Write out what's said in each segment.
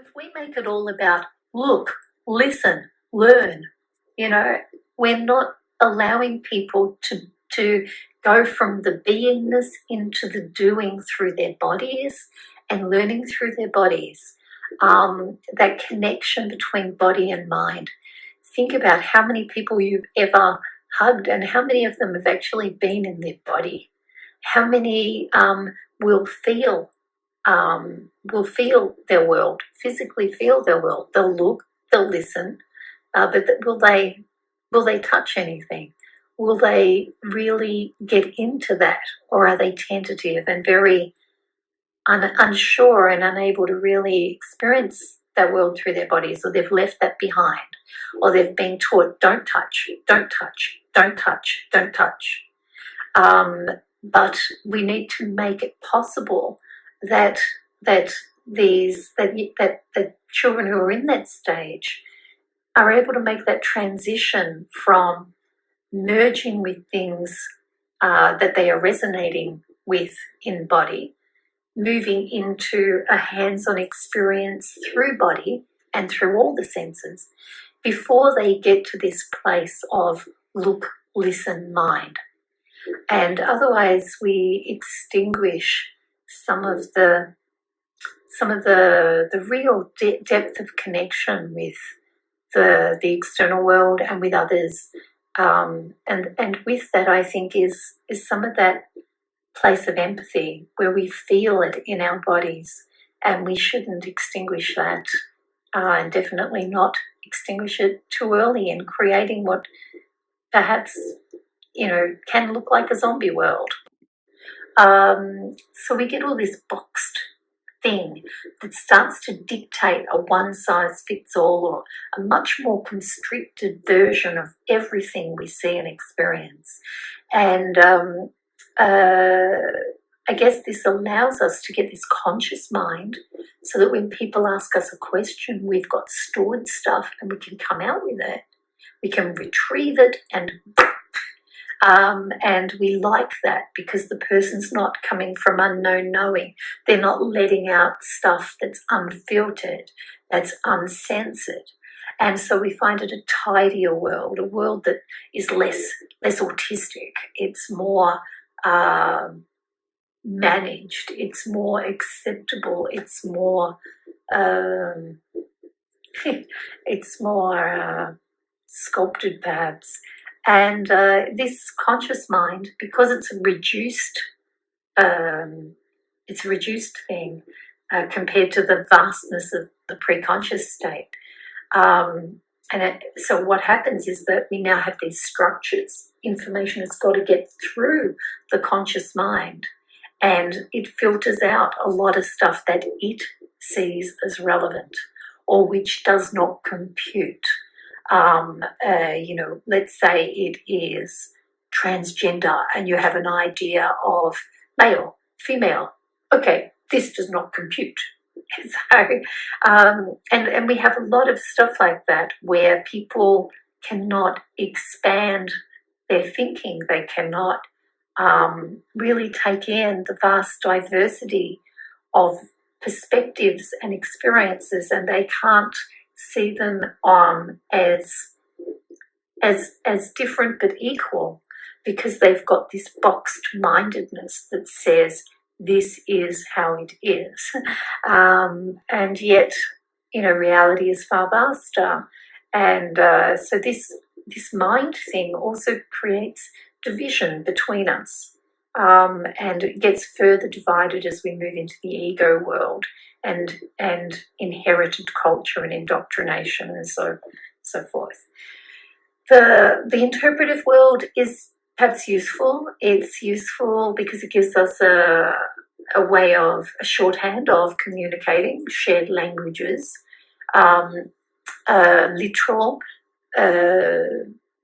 if we make it all about look, listen, learn, we're not allowing people to go from the beingness into the doing through their bodies and learning through their bodies. That connection between body and mind. Think about how many people you've ever hugged and how many of them have actually been in their body. How many will feel their world, physically feel their world. They'll look, they'll listen, but will they touch anything? Will they really get into that, or are they tentative and very unsure and unable to really experience that world through their bodies, or they've left that behind, or they've been taught don't touch, don't touch, don't touch, don't touch. But we need to make it possible that children who are in that stage are able to make that transition from merging with things that they are resonating with in body, moving into a hands-on experience through body and through all the senses before they get to this place of look, listen, mind. And otherwise we extinguish some of the real depth of connection with the external world and with others. And with that, I think is some of that place of empathy where we feel it in our bodies, and we shouldn't extinguish that, and definitely not extinguish it too early in creating what perhaps can look like a zombie world. So we get all this boxed thing that starts to dictate a one-size-fits-all or a much more constricted version of everything we see and experience. And I guess this allows us to get this conscious mind so that when people ask us a question, we've got stored stuff and we can come out with it. We can retrieve it and we like that because the person's not coming from unknown knowing. They're not letting out stuff that's unfiltered, that's uncensored. And so we find it a tidier world, a world that is less autistic. It's more managed. It's more acceptable. It's more sculpted, perhaps. And this conscious mind, because it's a reduced thing compared to the vastness of the pre-conscious state. So what happens is that we now have these structures. Information has got to get through the conscious mind, and it filters out a lot of stuff that it sees as relevant or which does not compute. Let's say it is transgender and you have an idea of male, female. Okay, this does not compute. So, and we have a lot of stuff like that where people cannot expand their thinking. They cannot really take in the vast diversity of perspectives and experiences, and they can't see them as different but equal because they've got this boxed mindedness that says this is how it is. And yet, reality is far vaster. And so this mind thing also creates division between us. And it gets further divided as we move into the ego world and inherited culture and indoctrination and so forth. The interpretive world is perhaps useful. It's useful because it gives us a shorthand of communicating, shared languages, literal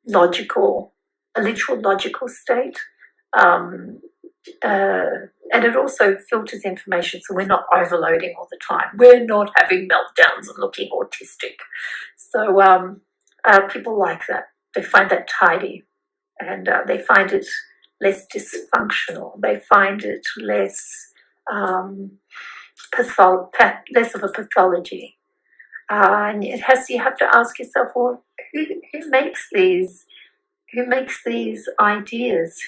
logical state. And it also filters information so we're not overloading all the time. We're not having meltdowns and looking autistic. So people like that. They find that tidy, and they find it less dysfunctional. They find it less of a pathology. And you have to ask yourself, well, who makes these? Who makes these ideas?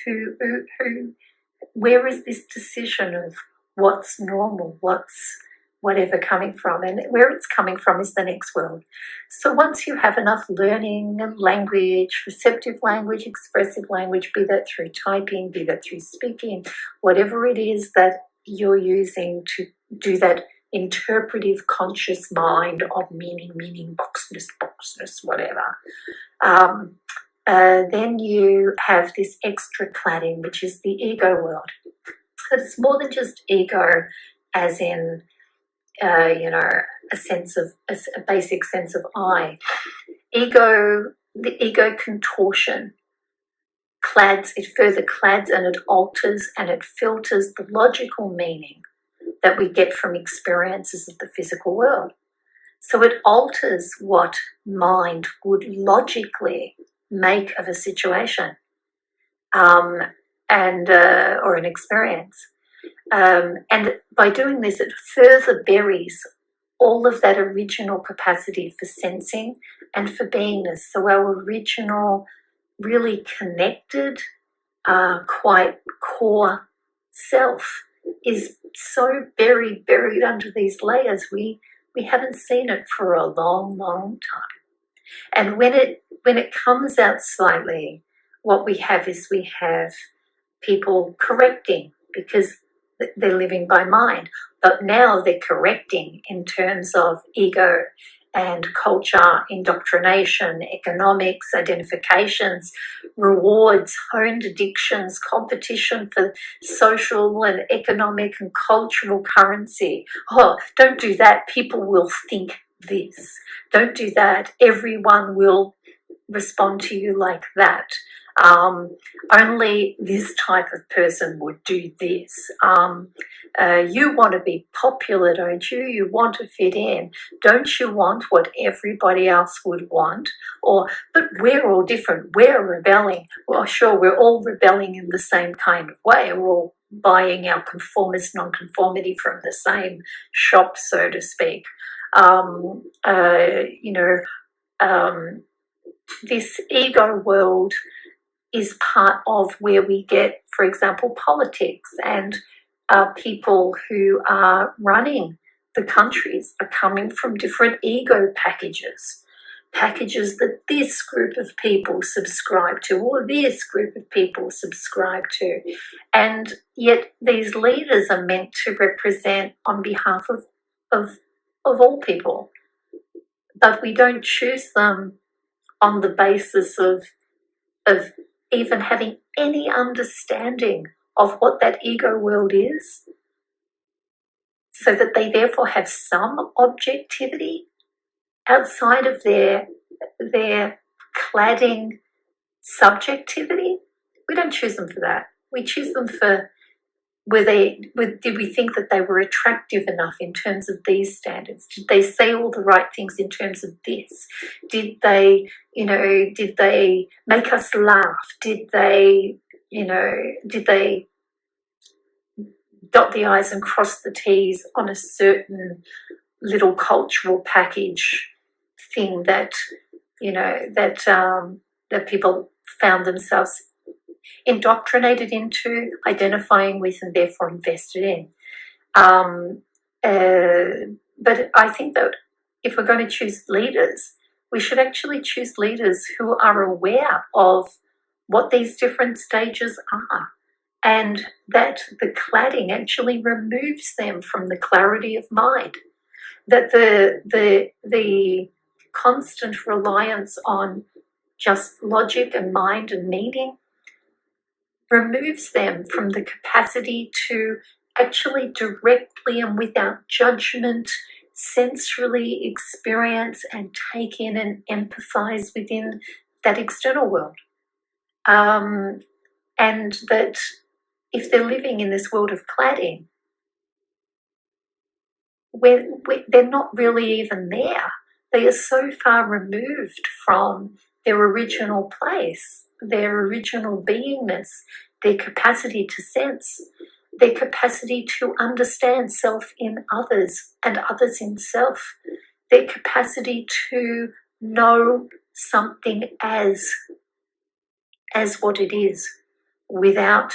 Where is this decision of what's normal, what's whatever coming from? And where it's coming from is the next world. So once you have enough learning and language, receptive language, expressive language, be that through typing, be that through speaking, whatever it is that you're using to do that interpretive conscious mind of meaning, boxness, whatever. Then you have this extra cladding, which is the ego world. But it's more than just ego, as in, a sense of a basic sense of I. The ego contortion it further clads and it alters and it filters the logical meaning that we get from experiences of the physical world. So it alters what mind would logically make of a situation or an experience. And by doing this, it further buries all of that original capacity for sensing and for beingness. So our original, really connected, quite core self is so buried under these layers. We haven't seen it for a long time. And when it comes out slightly, what we have is people correcting because they're living by mind. But now they're correcting in terms of ego and culture, indoctrination, economics, identifications, rewards, honed addictions, competition for social and economic and cultural currency. Oh, don't do that. People will think this. Don't do that. Everyone will respond to you like that. Only this type of person would do this. You want to be popular, don't you? You want to fit in. Don't you want what everybody else would want? But we're all different. We're rebelling. Well, sure, we're all rebelling in the same kind of way. We're all buying our conformist nonconformity from the same shop, so to speak. This ego world is part of where we get, for example, politics, and people who are running the countries are coming from different ego packages that this group of people subscribe to or this group of people subscribe to. And yet these leaders are meant to represent on behalf of all people. But we don't choose them on the basis of even having any understanding of what that ego world is, so that they therefore have some objectivity outside of their cladding subjectivity. We don't choose them for that. We choose them for did we think that they were attractive enough in terms of these standards? Did they say all the right things in terms of this? Did they make us laugh? Did they dot the I's and cross the T's on a certain little cultural package thing that people found themselves indoctrinated into, identifying with, and therefore invested in. But I think that if we're going to choose leaders, we should actually choose leaders who are aware of what these different stages are, and that the cladding actually removes them from the clarity of mind. That the constant reliance on just logic and mind and meaning removes them from the capacity to actually directly and without judgment sensually experience and take in and empathize within that external world. And that if they're living in this world of cladding, they're not really even there. They are so far removed from their original place, their original beingness, their capacity to sense, their capacity to understand self in others and others in self. their capacity to know something as what it is, without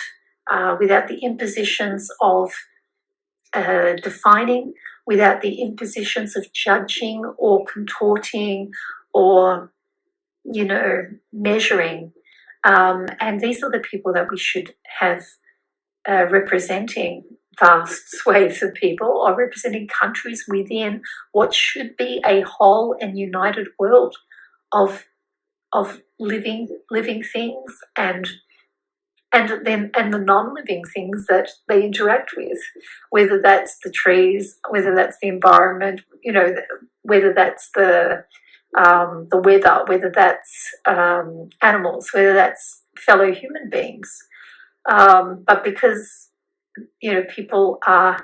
the impositions of defining, without the impositions of judging or contorting or, measuring. And these are the people that we should have representing vast swathes of people, or representing countries within what should be a whole and united world of living things, and the non-living things that they interact with, whether that's the trees, whether that's the environment, whether that's the weather, whether that's animals, whether that's fellow human beings. But because people are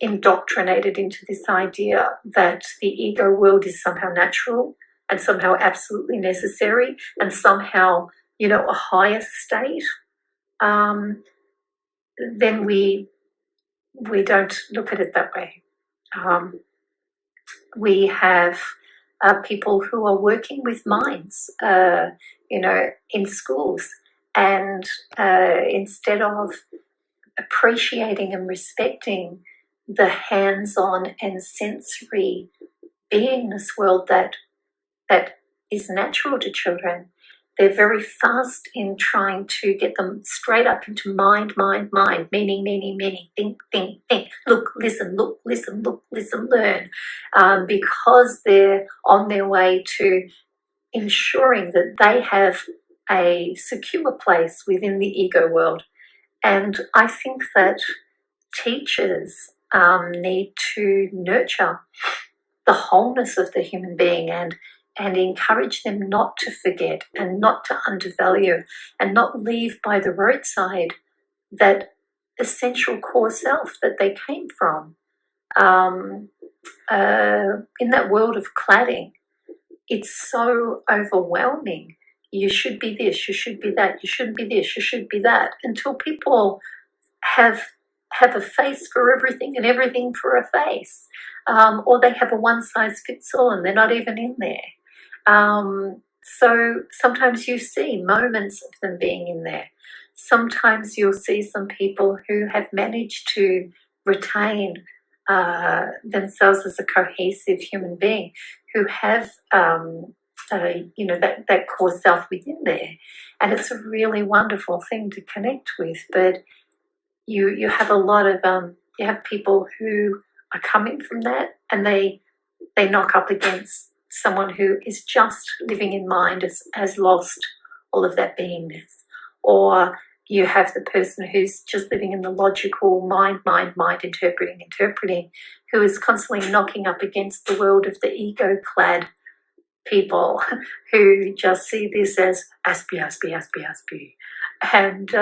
indoctrinated into this idea that the ego world is somehow natural and somehow absolutely necessary and somehow a higher state, then we don't look at it that way. We have people who are working with minds, in schools, and instead of appreciating and respecting the hands-on and sensory beingness world that is natural to children, they're very fast in trying to get them straight up into mind, meaning, think, look, listen, learn, because they're on their way to ensuring that they have a secure place within the ego world. And I think that teachers need to nurture the wholeness of the human being and encourage them not to forget and not to undervalue and not leave by the roadside that essential core self that they came from. In that world of cladding, it's so overwhelming. You should be this, you should be that, you shouldn't be this, you should be that, until people have a face for everything and everything for a face, or they have a one-size-fits-all and they're not even in there. So sometimes you see moments of them being in there. Sometimes you'll see some people who have managed to retain themselves as a cohesive human being, who have that core self within there, and it's a really wonderful thing to connect with. But you have a lot of you have people who are coming from that, and they knock up against someone who is just living in mind, has lost all of that beingness. Or you have the person who's just living in the logical mind, interpreting, who is constantly knocking up against the world of the ego-clad people who just see this as aspie. And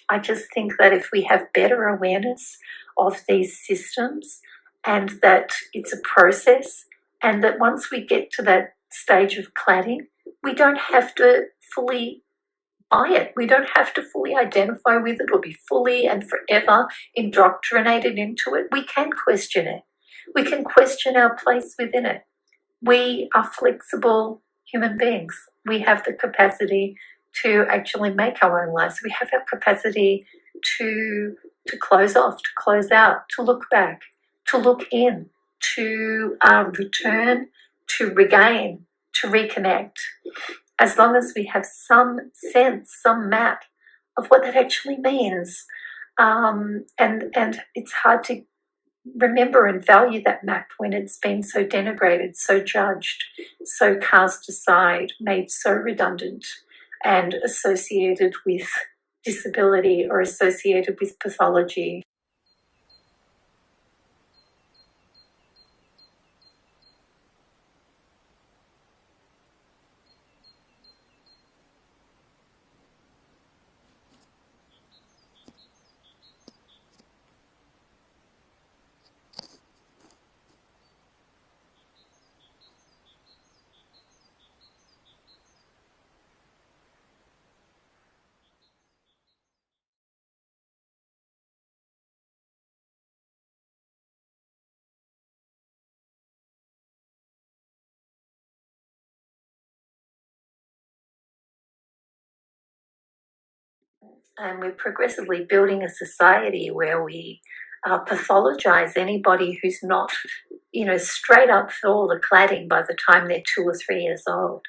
I just think that if we have better awareness of these systems, and that it's a process, and that once we get to that stage of cladding, we don't have to fully buy it. We don't have to fully identify with it or be fully and forever indoctrinated into it. We can question it. We can question our place within it. We are flexible human beings. We have the capacity to actually make our own lives. We have our capacity to close off, to close out, to look back, to look in, to return, to regain, to reconnect. As long as we have some sense, some map of what that actually means. And it's hard to remember and value that map when it's been so denigrated, so judged, so cast aside, made so redundant, and associated with disability or associated with pathology. and we're progressively building a society where we pathologize anybody who's not, straight up for all the cladding by the time they're 2 or 3 years old.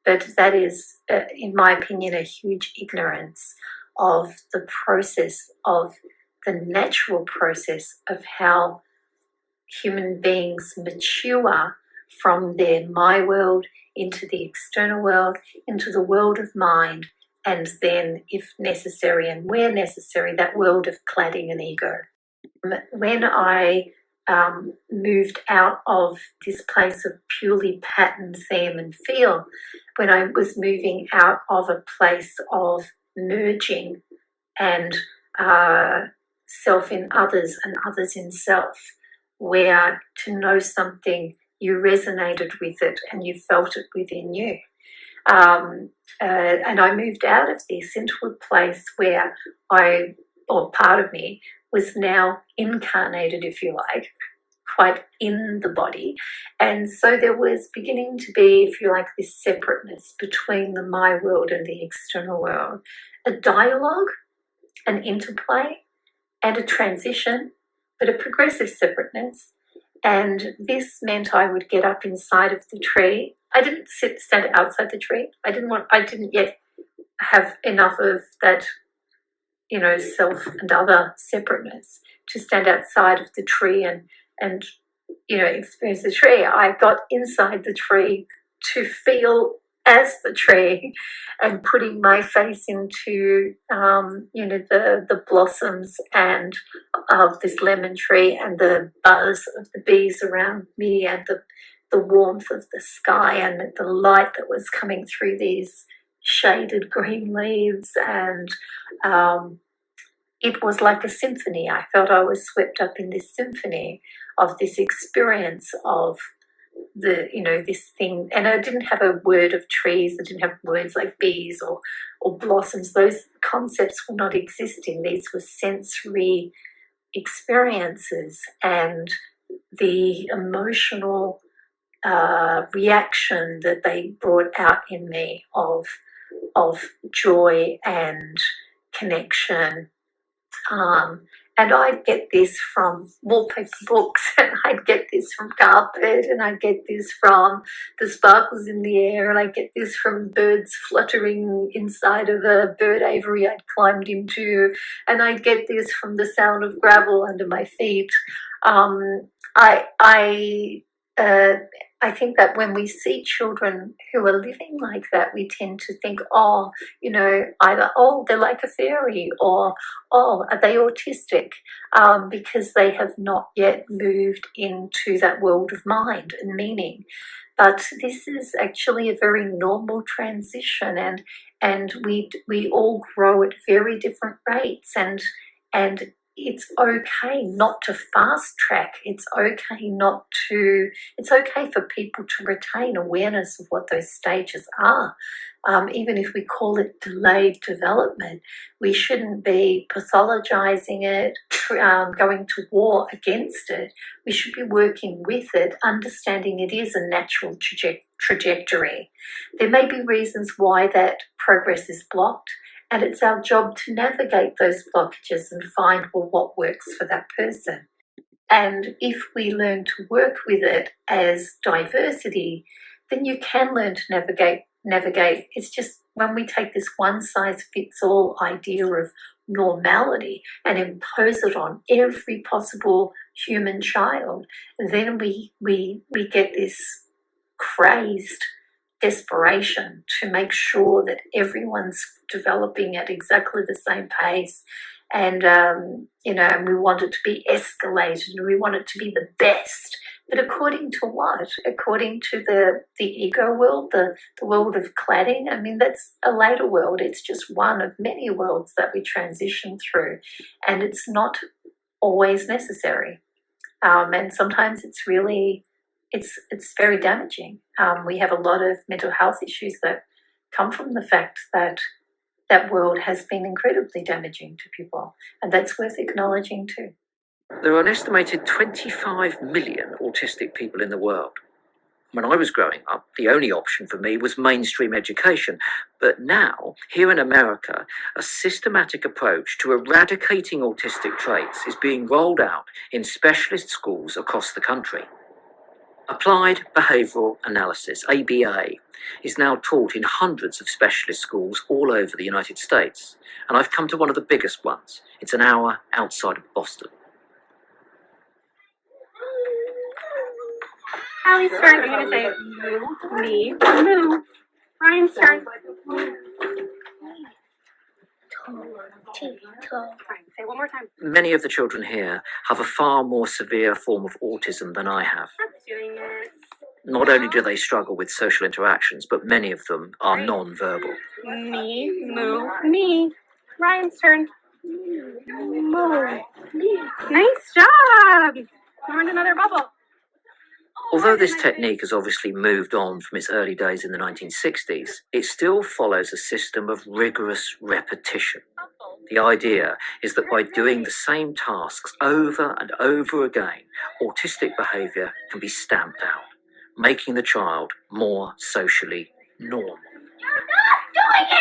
But that is, in my opinion, a huge ignorance of the process, of the natural process of how human beings mature from their my world into the external world, into the world of mind, and then, if necessary and where necessary, that world of cladding and ego. When I moved out of this place of purely pattern, theme and feel, when I was moving out of a place of merging and self in others and others in self, where to know something, you resonated with it and you felt it within you. And I moved out of this into a place where part of me was now incarnated, if you like, quite in the body. And so there was beginning to be, if you like, this separateness between the my world and the external world, a dialogue, an interplay, and a transition, but a progressive separateness. And this meant I would get up inside of the tree. I didn't stand outside the tree. I didn't yet have enough of that, self and other separateness to stand outside of the tree and experience the tree. I got inside the tree to feel as the tree and putting my face into, the blossoms and of this lemon tree and the buzz of the bees around me and the warmth of the sky and the light that was coming through these shaded green leaves. And it was like a symphony. I felt I was swept up in this symphony of this experience of this thing. And I didn't have a word of trees. I didn't have words like bees or blossoms. Those concepts were not existing. These were sensory experiences, and the emotional reaction that they brought out in me of joy and connection. And I'd get this from wallpaper books, and I'd get this from carpet, and I'd get this from the sparkles in the air, and I'd get this from birds fluttering inside of a bird aviary I'd climbed into, and I'd get this from the sound of gravel under my feet. I think that when we see children who are living like that, we tend to think, either, they're like a fairy, or, are they autistic? Because they have not yet moved into that world of mind and meaning. But this is actually a very normal transition, and we all grow at very different rates, and it's okay not to fast track. It's okay for people to retain awareness of what those stages are. Even if we call it delayed development, we shouldn't be pathologizing it, going to war against it. We should be working with it, understanding it is a natural trajectory. There may be reasons why that progress is blocked, and it's our job to navigate those blockages and find, what works for that person. And if we learn to work with it as diversity, then you can learn to navigate. It's just when we take this one-size-fits-all idea of normality and impose it on every possible human child, then we get this crazed desperation to make sure that everyone's developing at exactly the same pace, and and we want it to be escalated, and we want it to be the best. But according to what? According to the ego world, the world of cladding? I mean, that's a later world. It's just one of many worlds that we transition through, and it's not always necessary. And sometimes it's really it's very damaging. We have a lot of mental health issues that come from the fact that that world has been incredibly damaging to people, and that's worth acknowledging too. There are an estimated 25 million autistic people in the world. When I was growing up, the only option for me was mainstream education. But now, here in America, a systematic approach to eradicating autistic traits is being rolled out in specialist schools across the country. Applied Behavioural Analysis, ABA, is now taught in hundreds of specialist schools all over the United States, and I've come to one of the biggest ones. It's an hour outside of Boston. Allie's turn. I'm going to say moo, me, moo. Ryan's turn. Say one more time. Many of the children here have a far more severe form of autism than I have. Doing it. Not only do they struggle with social interactions, but many of them are non-verbal. Me, moo, me. Ryan's turn. Moo. Nice job. Learned another bubble. Although this technique has obviously moved on from its early days in the 1960s, it still follows a system of rigorous repetition. The idea is that by doing the same tasks over and over again, autistic behaviour can be stamped out, making the child more socially normal. You're not doing it!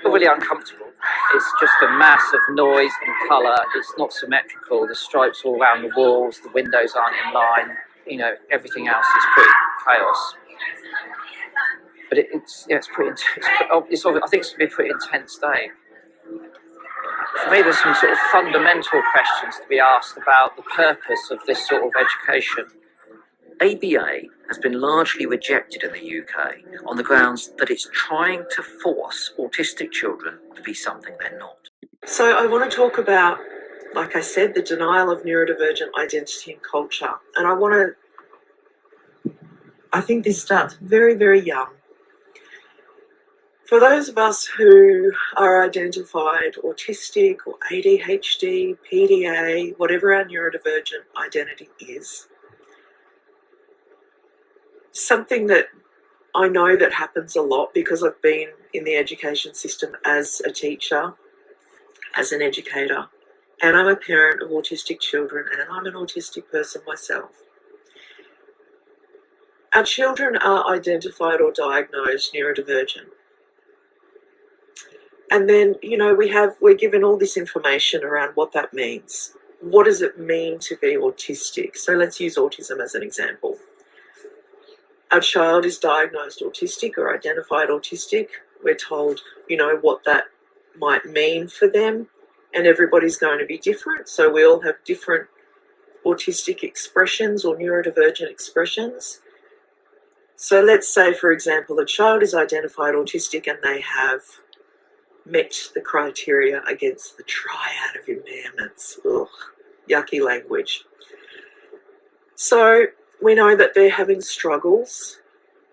Really uncomfortable. It's just a mass of noise and colour. It's not symmetrical. The stripes all around the walls, the windows aren't in line. You know, everything else is pretty chaos. But it's pretty intense. I think it's going to be a pretty intense day. For me, there's some sort of fundamental questions to be asked about the purpose of this sort of education. ABA has been largely rejected in the UK on the grounds that it's trying to force autistic children to be something they're not. So I want to talk about, like I said, the denial of neurodivergent identity and culture. And I think this starts very, very young. For those of us who are identified autistic or ADHD, PDA, whatever our neurodivergent identity is, something that I know that happens a lot because I've been in the education system as a teacher, as an educator, and I'm a parent of autistic children, and I'm an autistic person myself. Our children are identified or diagnosed neurodivergent. And then, we're given all this information around what that means. What does it mean to be autistic? So let's use autism as an example. Our child is diagnosed autistic or identified autistic. We're told, what that might mean for them, and everybody's going to be different. So we all have different autistic expressions or neurodivergent expressions. So let's say, for example, a child is identified autistic and they have met the criteria against the triad of impairments. Ugh, yucky language. So we know that they're having struggles,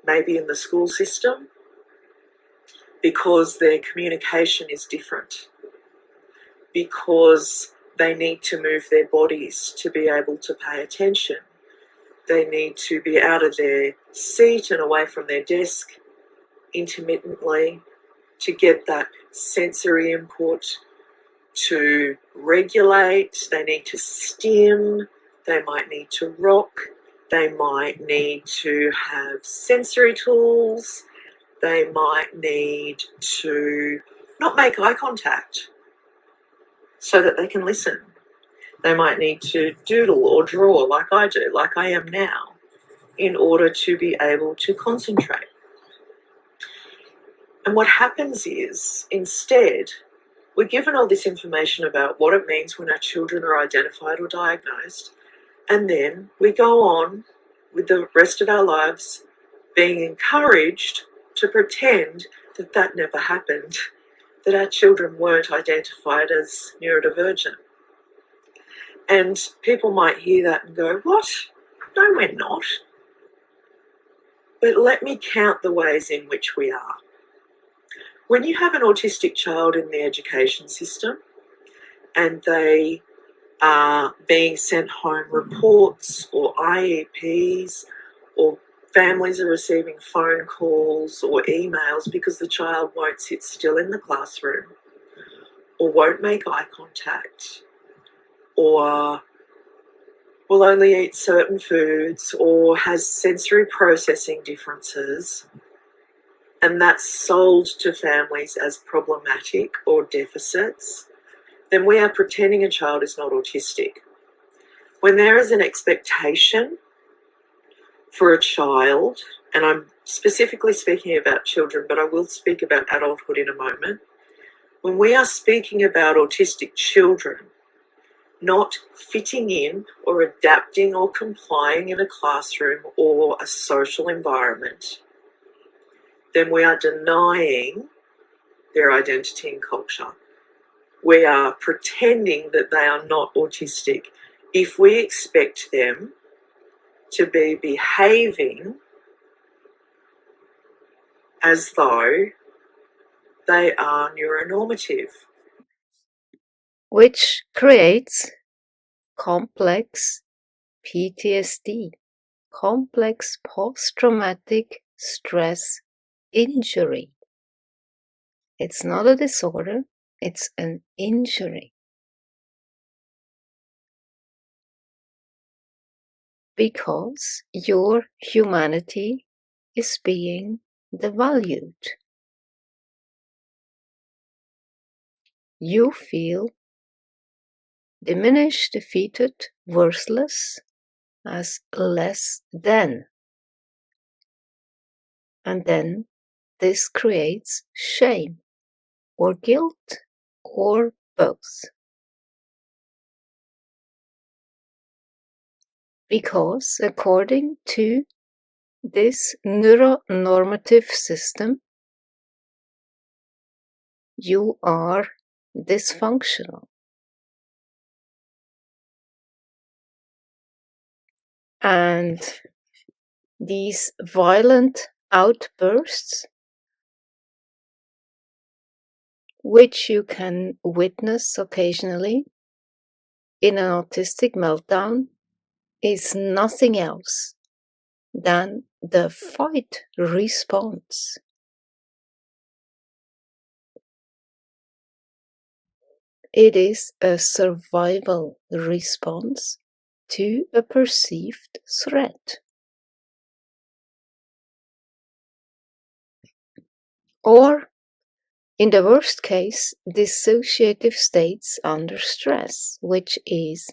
maybe in the school system, because their communication is different, because they need to move their bodies to be able to pay attention. They need to be out of their seat and away from their desk intermittently to get that sensory input, to regulate. They need to stim. They might need to rock. They might need to have sensory tools. They might need to not make eye contact so that they can listen. They might need to doodle or draw like I do, like I am now, in order to be able to concentrate. And what happens is, instead, we're given all this information about what it means when our children are identified or diagnosed, and then we go on with the rest of our lives being encouraged to pretend that that never happened, that our children weren't identified as neurodivergent. And people might hear that and go, what? No, we're not. But let me count the ways in which we are. When you have an autistic child in the education system and they being sent home reports or IEPs, or families are receiving phone calls or emails because the child won't sit still in the classroom or won't make eye contact or will only eat certain foods or has sensory processing differences, and that's sold to families as problematic or deficits, then we are pretending a child is not autistic. When there is an expectation for a child, and I'm specifically speaking about children, but I will speak about adulthood in a moment. When we are speaking about autistic children not fitting in or adapting or complying in a classroom or a social environment, then we are denying their identity and culture. We are pretending that they are not autistic if we expect them to be behaving as though they are neuronormative. Which creates complex PTSD, complex post-traumatic stress injury. It's not a disorder, it's an injury. Because your humanity is being devalued. You feel diminished, defeated, worthless, as less than. And then this creates shame or guilt or both. Because according to this neuronormative system, you are dysfunctional. And these violent outbursts, which you can witness occasionally in an autistic meltdown, is nothing else than the fight response. It is a survival response to a perceived threat. Or, in the worst case, dissociative states under stress, which is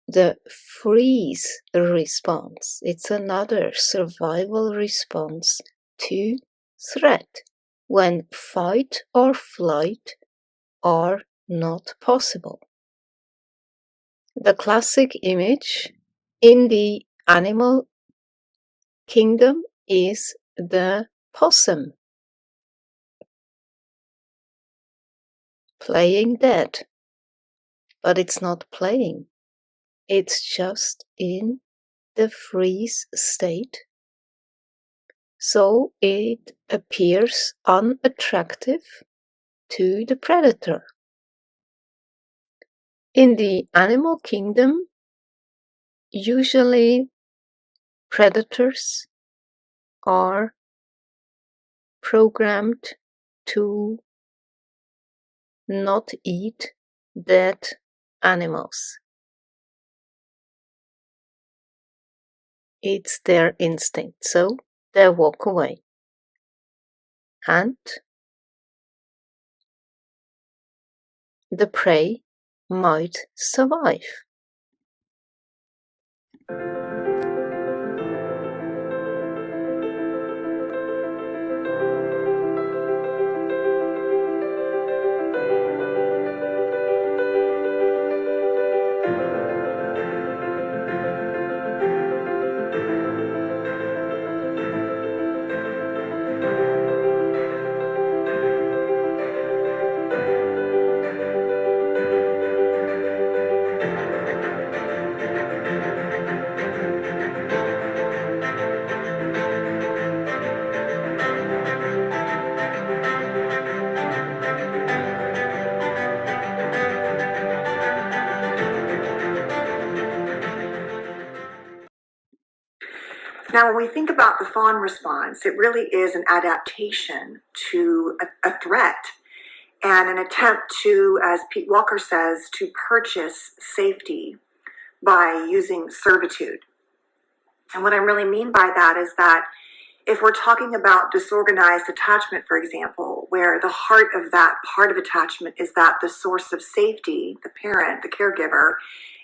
the freeze response. It's another survival response to threat, when fight or flight are not possible. The classic image in the animal kingdom is the possum playing dead, but it's not playing. It's just in the freeze state, so it appears unattractive to the predator. In the animal kingdom, usually predators are programmed to not eat dead animals. It's their instinct, so they walk away. And the prey might survive. Now, when we think about the fawn response, it really is an adaptation to a threat and an attempt to, as Pete Walker says, to purchase safety by using servitude. And what I really mean by that is that if we're talking about disorganized attachment, for example, where the heart of that part of attachment is that the source of safety, the parent, the caregiver,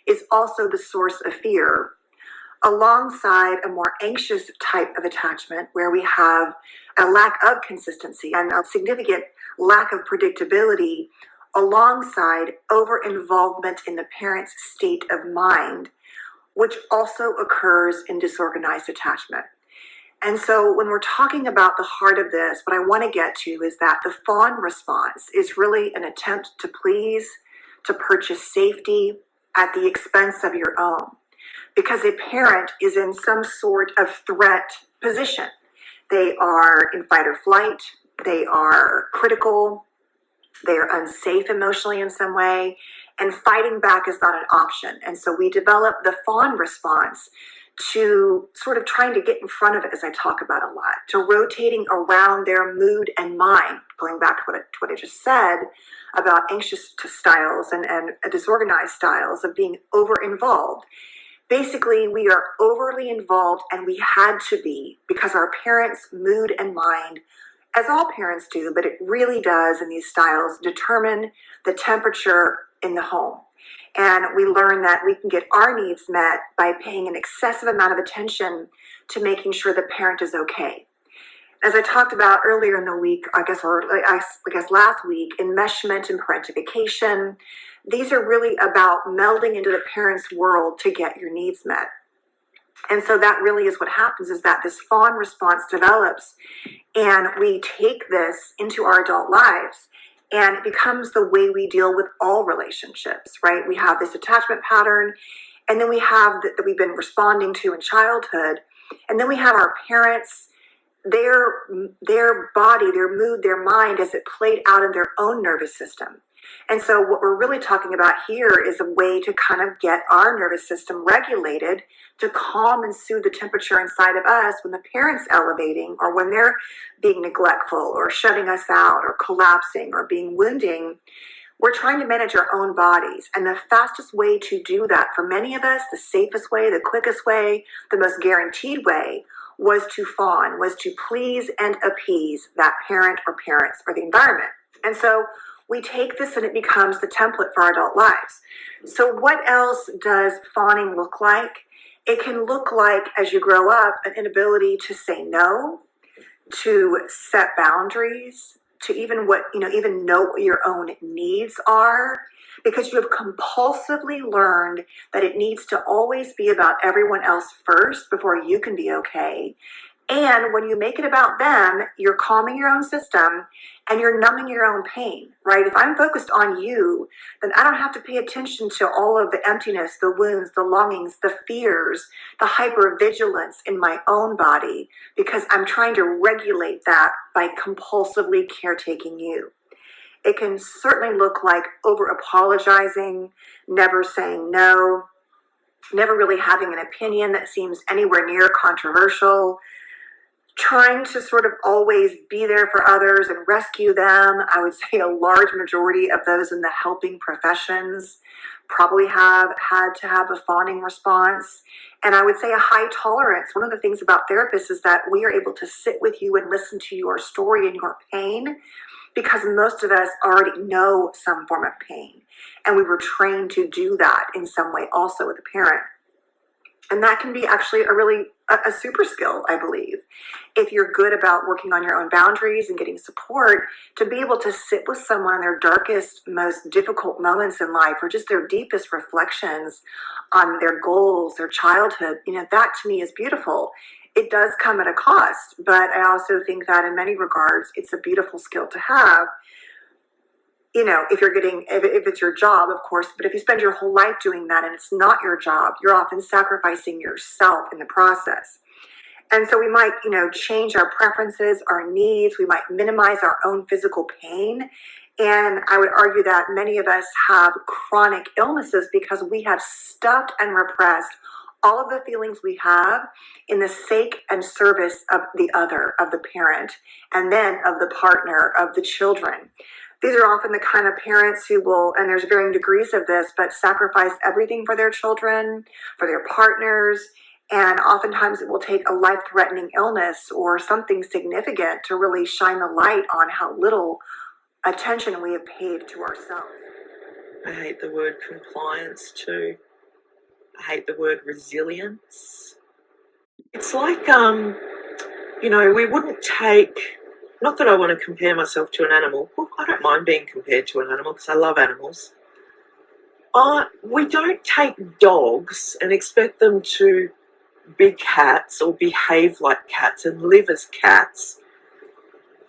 is also the source of fear, alongside a more anxious type of attachment where we have a lack of consistency and a significant lack of predictability, alongside over-involvement in the parent's state of mind, which also occurs in disorganized attachment. And so when we're talking about the heart of this, what I want to get to is that the fawn response is really an attempt to please, to purchase safety at the expense of your own. Because a parent is in some sort of threat position. They are in fight or flight, they are critical, they are unsafe emotionally in some way, and fighting back is not an option. And so we develop the fawn response to sort of trying to get in front of it, as I talk about a lot, to rotating around their mood and mind, going back to what I just said about anxious styles and disorganized styles of being over-involved. Basically, we are overly involved, and we had to be, because our parents' mood and mind, as all parents do, but it really does in these styles, determine the temperature in the home. And we learn that we can get our needs met by paying an excessive amount of attention to making sure the parent is okay. As I talked about earlier in the week, I guess last week, enmeshment and parentification, these are really about melding into the parent's world to get your needs met. And so that really is what happens, is that this fawn response develops, and we take this into our adult lives, and it becomes the way we deal with all relationships, right? We have this attachment pattern, and then we have that we've been responding to in childhood, and then we have our parents, their body, their mood, their mind as it played out in their own nervous system. And so what we're really talking about here is a way to kind of get our nervous system regulated to calm and soothe the temperature inside of us when the parent's elevating, or when they're being neglectful or shutting us out or collapsing or being wounding. We're trying to manage our own bodies. And the fastest way to do that for many of us, the safest way, the quickest way, the most guaranteed way, was to fawn, was to please and appease that parent or parents or the environment. And so we take this and it becomes the template for our adult lives. So what else does fawning look like? It can look like, as you grow up, an inability to say no, to set boundaries, to even know what your own needs are, because you have compulsively learned that it needs to always be about everyone else first before you can be okay. And when you make it about them, you're calming your own system and you're numbing your own pain, right? If I'm focused on you, then I don't have to pay attention to all of the emptiness, the wounds, the longings, the fears, the hypervigilance in my own body, because I'm trying to regulate that by compulsively caretaking you. It can certainly look like over-apologizing, never saying no, never really having an opinion that seems anywhere near controversial, trying to sort of always be there for others and rescue them. I would say a large majority of those in the helping professions probably have had to have a fawning response. And I would say a high tolerance. One of the things about therapists is that we are able to sit with you and listen to your story and your pain, because most of us already know some form of pain. And we were trained to do that in some way also with a parent. And that can be actually a super skill, I believe, if you're good about working on your own boundaries and getting support, to be able to sit with someone in their darkest, most difficult moments in life, or just their deepest reflections on their goals, their childhood. That to me is beautiful. It does come at a cost, but I also think that in many regards, it's a beautiful skill to have. If it's your job, of course, but if you spend your whole life doing that and it's not your job, you're often sacrificing yourself in the process. And so we might, change our preferences, our needs. We might minimize our own physical pain. And I would argue that many of us have chronic illnesses because we have stuffed and repressed all of the feelings we have in the sake and service of the other, of the parent, and then of the partner, of the children. These are often the kind of parents who will, and there's varying degrees of this, but sacrifice everything for their children, for their partners, and oftentimes it will take a life-threatening illness or something significant to really shine the light on how little attention we have paid to ourselves. I hate the word compliance too. I hate the word resilience. It's like, we wouldn't take, not that I want to compare myself to an animal. Well, I don't mind being compared to an animal because I love animals. We don't take dogs and expect them to be cats or behave like cats and live as cats.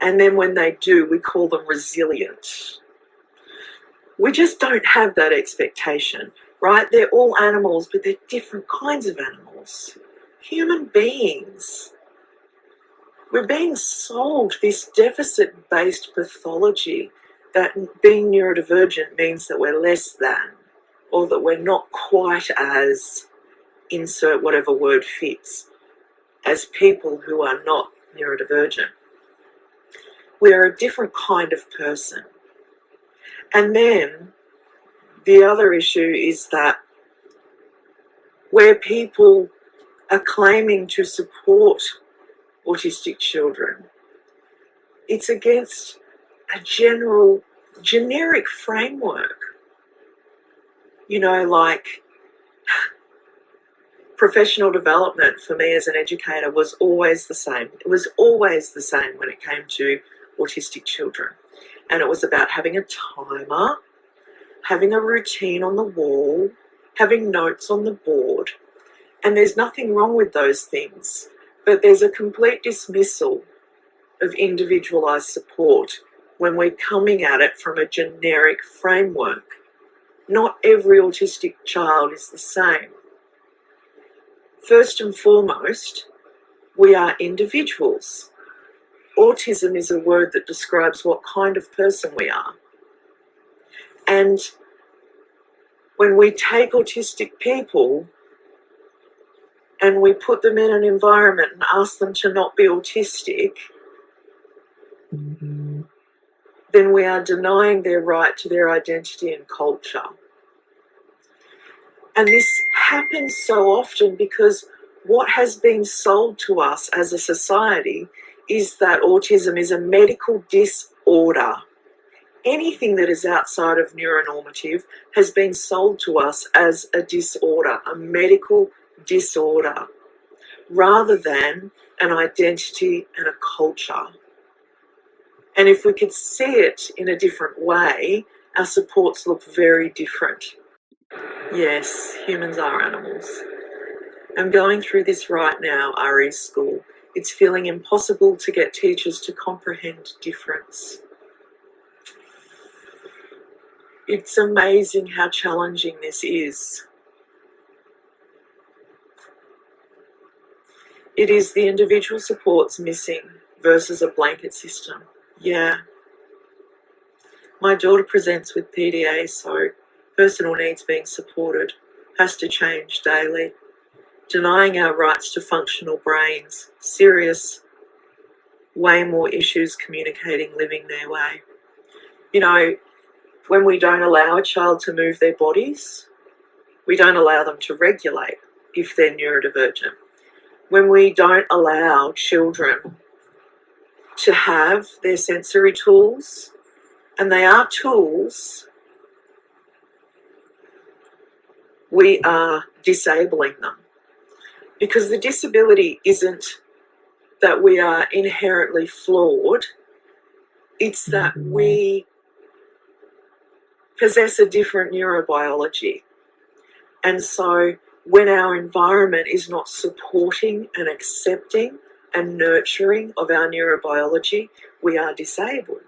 And then when they do, we call them resilient. We just don't have that expectation, right? They're all animals, but they're different kinds of animals. Human beings. We're being sold this deficit-based pathology that being neurodivergent means that we're less than, or that we're not quite as, insert whatever word fits, as people who are not neurodivergent. We are a different kind of person. And then the other issue is that where people are claiming to support autistic children, it's against a generic framework. Like professional development for me as an educator was always the same. It was always the same when it came to autistic children. And it was about having a timer, having a routine on the wall, having notes on the board. And there's nothing wrong with those things, but there's a complete dismissal of individualised support when we're coming at it from a generic framework. Not every autistic child is the same. First and foremost, we are individuals. Autism is a word that describes what kind of person we are. And when we take autistic people and we put them in an environment and ask them to not be autistic, then we are denying their right to their identity and culture. And this happens so often because what has been sold to us as a society is that autism is a medical disorder. Anything that is outside of neuronormative has been sold to us as a disorder, a medical disorder, rather than an identity and a culture. And if we could see it in a different way, our supports look very different. Yes, humans are animals. I'm going through this right now, RE school. It's feeling impossible to get teachers to comprehend difference. It's amazing how challenging this is. It is the individual supports missing versus a blanket system. Yeah. My daughter presents with PDA, so personal needs being supported has to change daily. Denying our rights to functional brains, serious, way more issues communicating, living their way. When we don't allow a child to move their bodies, we don't allow them to regulate if they're neurodivergent. When we don't allow children to have their sensory tools, and they are tools, we are disabling them. Because the disability isn't that we are inherently flawed, it's that we possess a different neurobiology. And so when our environment is not supporting and accepting and nurturing of our neurobiology, we are disabled.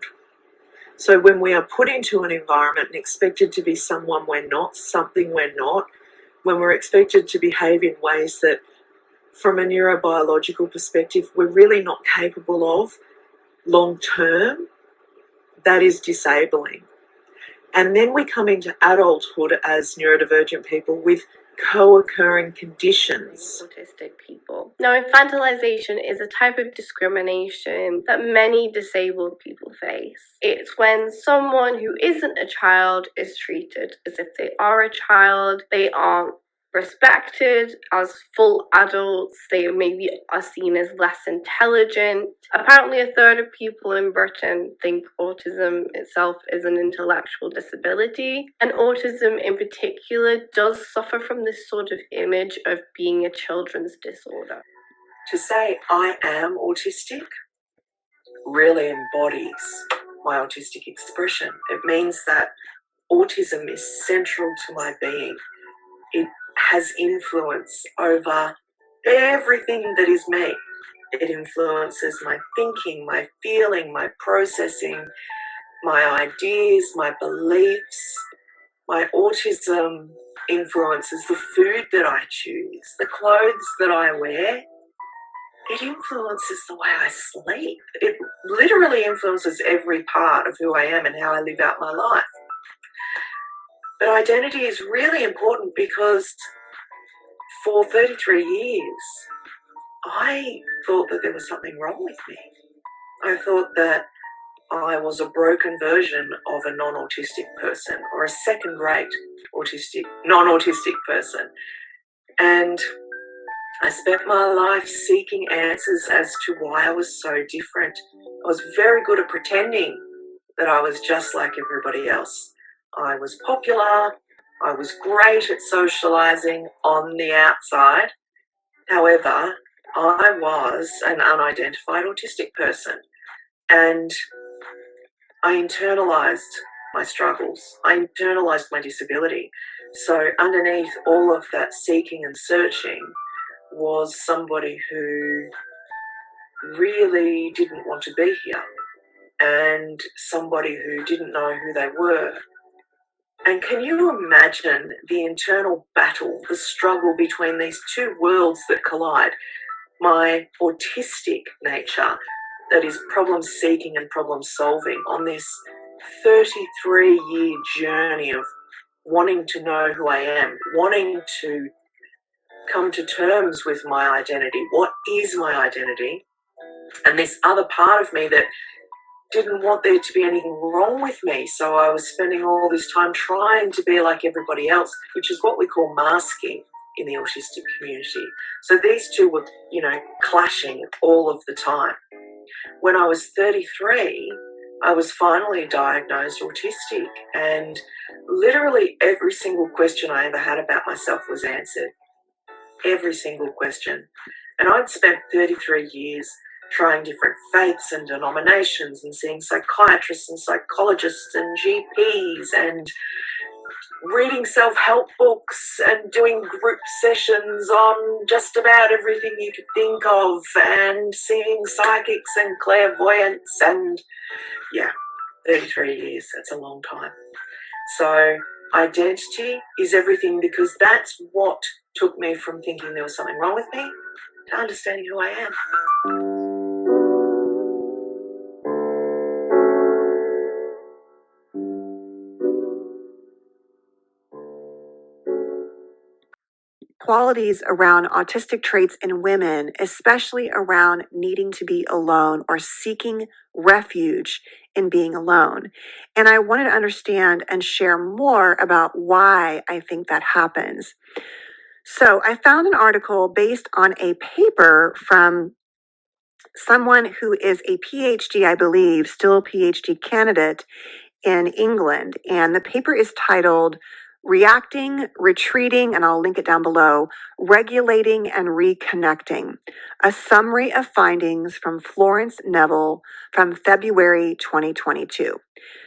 So when we are put into an environment and expected to be someone we're not, something we're not, when we're expected to behave in ways that from a neurobiological perspective we're really not capable of long term, that is disabling. And then we come into adulthood as neurodivergent people with co-occurring conditions. Autistic people. Now, infantilization is a type of discrimination that many disabled people face. It's when someone who isn't a child is treated as if they are a child, they aren't respected as full adults, they maybe are seen as less intelligent. Apparently, a third of people in Britain think autism itself is an intellectual disability, and autism in particular does suffer from this sort of image of being a children's disorder. To say I am autistic really embodies my autistic expression. It means that autism is central to my being. It has influence over everything that is me. It influences my thinking, my feeling, my processing, my ideas, my beliefs. My autism influences the food that I choose, the clothes that I wear. It influences the way I sleep. It literally influences every part of who I am and how I live out my life. But identity is really important because for 33 years, I thought that there was something wrong with me. I thought that I was a broken version of a non-autistic person or a second-rate non-autistic person. And I spent my life seeking answers as to why I was so different. I was very good at pretending that I was just like everybody else. I was popular, I was great at socializing on the outside. However, I was an unidentified autistic person, and I internalized my struggles. I internalized my disability. So underneath all of that seeking and searching was somebody who really didn't want to be here, and somebody who didn't know who they were. And can you imagine the internal battle, the struggle between these two worlds that collide? My autistic nature, that is problem seeking and problem solving, on this 33-year journey of wanting to know who I am, wanting to come to terms with my identity. What is my identity? And this other part of me that didn't want there to be anything wrong with me. So I was spending all this time trying to be like everybody else, which is what we call masking in the autistic community. So these two were, clashing all of the time. When I was 33, I was finally diagnosed autistic, and literally every single question I ever had about myself was answered. Every single question. And I'd spent 33 years trying different faiths and denominations and seeing psychiatrists and psychologists and GPs and reading self-help books and doing group sessions on just about everything you could think of, and seeing psychics and clairvoyants, and 33 years, that's a long time. So identity is everything, because that's what took me from thinking there was something wrong with me to understanding who I am. Qualities around autistic traits in women, especially around needing to be alone or seeking refuge in being alone. And I wanted to understand and share more about why I think that happens. So I found an article based on a paper from someone who is a PhD, I believe, still a PhD candidate in England. And the paper is titled Reacting, Retreating, and I'll link it down below, Regulating and Reconnecting, a summary of findings from Florence Neville from February 2022.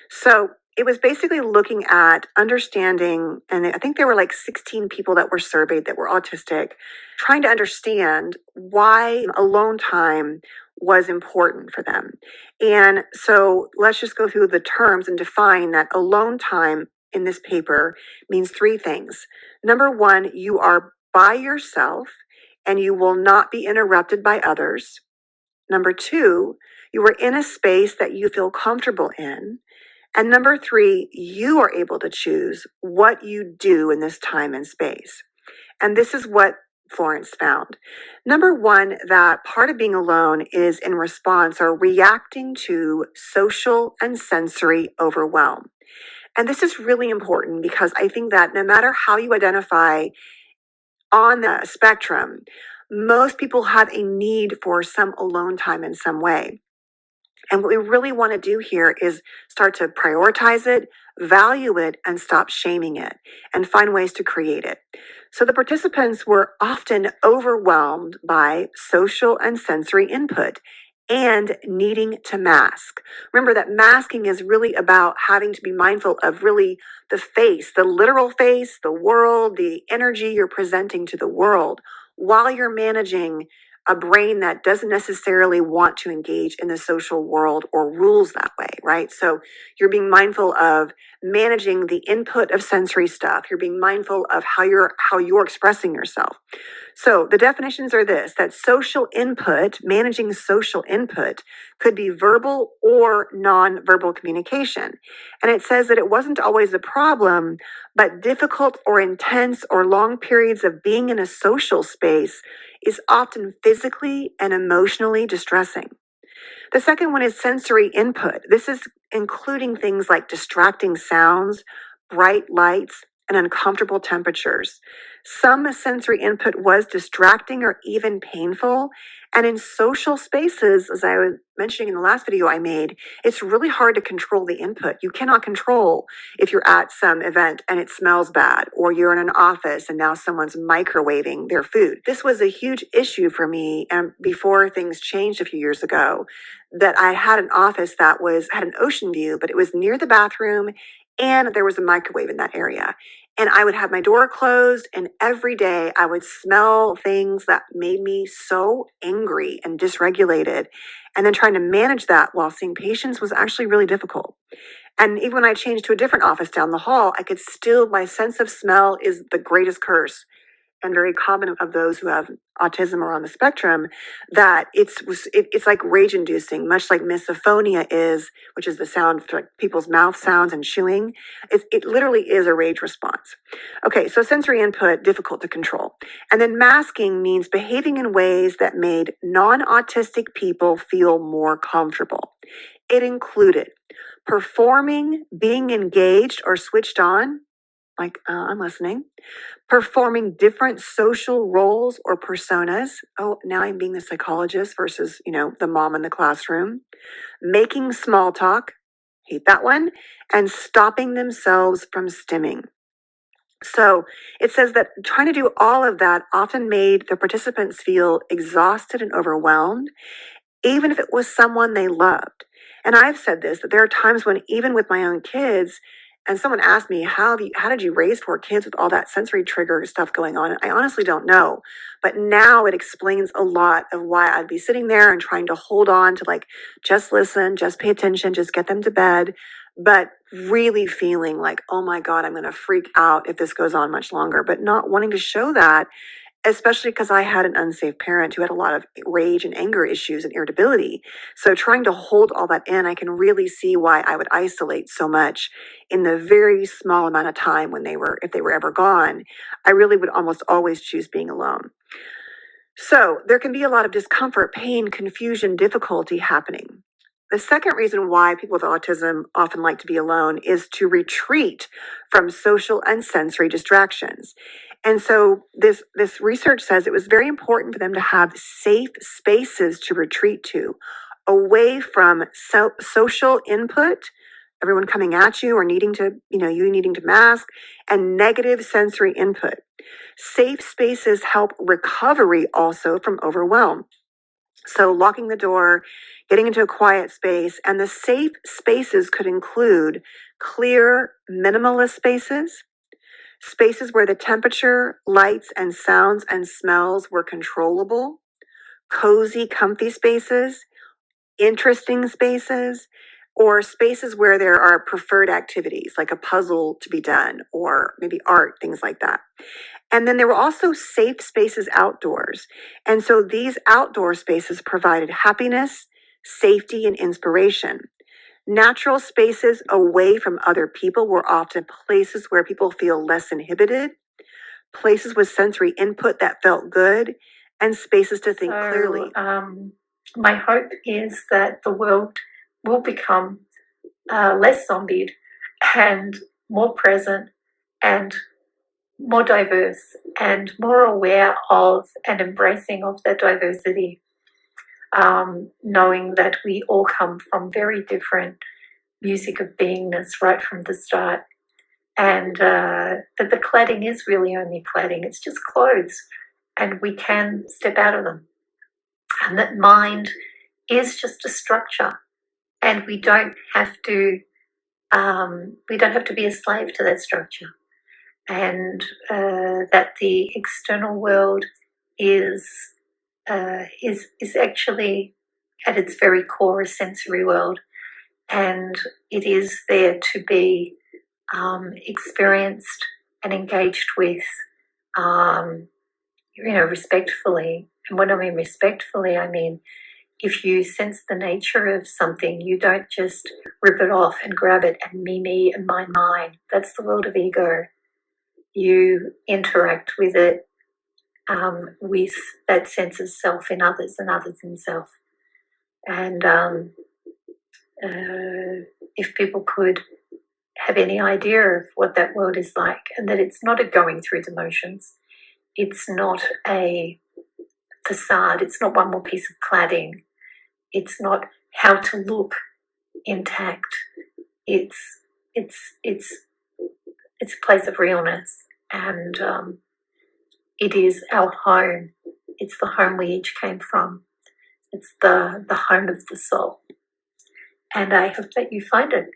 So it was basically looking at understanding, and I think there were like 16 people that were surveyed that were autistic, trying to understand why alone time was important for them. And so let's just go through the terms and define that alone time in this paper means three things. Number one, you are by yourself and you will not be interrupted by others. Number two, you are in a space that you feel comfortable in. And number three, you are able to choose what you do in this time and space. And this is what Florence found. Number one, that part of being alone is in response or reacting to social and sensory overwhelm. And this is really important because I think that no matter how you identify on the spectrum, most people have a need for some alone time in some way. And what we really want to do here is start to prioritize it, value it, and stop shaming it, and find ways to create it. So the participants were often overwhelmed by social and sensory input and needing to mask. Remember that masking is really about having to be mindful of really the face, the literal face, the world, the energy you're presenting to the world while you're managing a brain that doesn't necessarily want to engage in the social world or rules that way, right? So you're being mindful of managing the input of sensory stuff. You're being mindful of how you're expressing yourself. So the definitions are this, that social input, managing social input, could be verbal or non-verbal communication. And it says that it wasn't always a problem, but difficult or intense or long periods of being in a social space is often physically and emotionally distressing. The second one is sensory input. This is including things like distracting sounds, bright lights, and uncomfortable temperatures. Some sensory input was distracting or even painful. And in social spaces, as I was mentioning in the last video I made, it's really hard to control the input. You cannot control if you're at some event and it smells bad, or you're in an office and now someone's microwaving their food. This was a huge issue for me, and before things changed a few years ago, that I had an office that had an ocean view, but it was near the bathroom and there was a microwave in that area. And I would have my door closed, and every day I would smell things that made me so angry and dysregulated. And then trying to manage that while seeing patients was actually really difficult. And even when I changed to a different office down the hall, my sense of smell is the greatest curse, and very common of those who have autism or on the spectrum, that it's like rage inducing, much like misophonia is, which is the sound like people's mouth sounds and chewing. It literally is a rage response. Okay, so sensory input, difficult to control. And then masking means behaving in ways that made non-autistic people feel more comfortable. It included performing, being engaged or switched on, like I'm listening, performing different social roles or personas. Oh, now I'm being the psychologist versus, the mom in the classroom. Making small talk, hate that one, and stopping themselves from stimming. So it says that trying to do all of that often made the participants feel exhausted and overwhelmed, even if it was someone they loved. And I've said this, that there are times when even with my own kids, and someone asked me, how did you raise 4 kids with all that sensory trigger stuff going on? And I honestly don't know. But now it explains a lot of why I'd be sitting there and trying to hold on to just listen, just pay attention, just get them to bed. But really feeling like, oh my God, I'm going to freak out if this goes on much longer, but not wanting to show that, especially because I had an unsafe parent who had a lot of rage and anger issues and irritability. So trying to hold all that in, I can really see why I would isolate so much in the very small amount of time if they were ever gone. I really would almost always choose being alone. So there can be a lot of discomfort, pain, confusion, difficulty happening. The second reason why people with autism often like to be alone is to retreat from social and sensory distractions. And so this research says it was very important for them to have safe spaces to retreat to, away from social input, everyone coming at you or needing to mask, and negative sensory input. Safe spaces help recovery also from overwhelm. So locking the door, getting into a quiet space, and the safe spaces could include clear, minimalist spaces, spaces where the temperature, lights, and sounds and smells were controllable, cozy, comfy spaces, interesting spaces, or spaces where there are preferred activities like a puzzle to be done or maybe art, things like that. And then there were also safe spaces outdoors. And so these outdoor spaces provided happiness, safety, and inspiration. Natural spaces away from other people were often places where people feel less inhibited. places with sensory input that felt good, and spaces to think So, clearly. my hope is that the world will become less zombied and more present and more diverse and more aware of and embracing of that diversity, knowing that we all come from very different music of beingness right from the start, and that the cladding is really only cladding, it's just clothes, and we can step out of them, and that mind is just a structure, and we don't have to be a slave to that structure, and that the external world is actually at its very core a sensory world, and it is there to be experienced and engaged with, respectfully. And when I mean respectfully, I mean if you sense the nature of something, you don't just rip it off and grab it and me and mine. That's the world of ego. You interact with it, with that sense of self in others and others in self. And if people could have any idea of what that world is like, and that it's not a going through the motions, it's not a facade, it's not one more piece of cladding, it's not how to look intact, it's a place of realness, and it is our home. It's the home we each came from. It's the home of the soul, and I hope that you find it.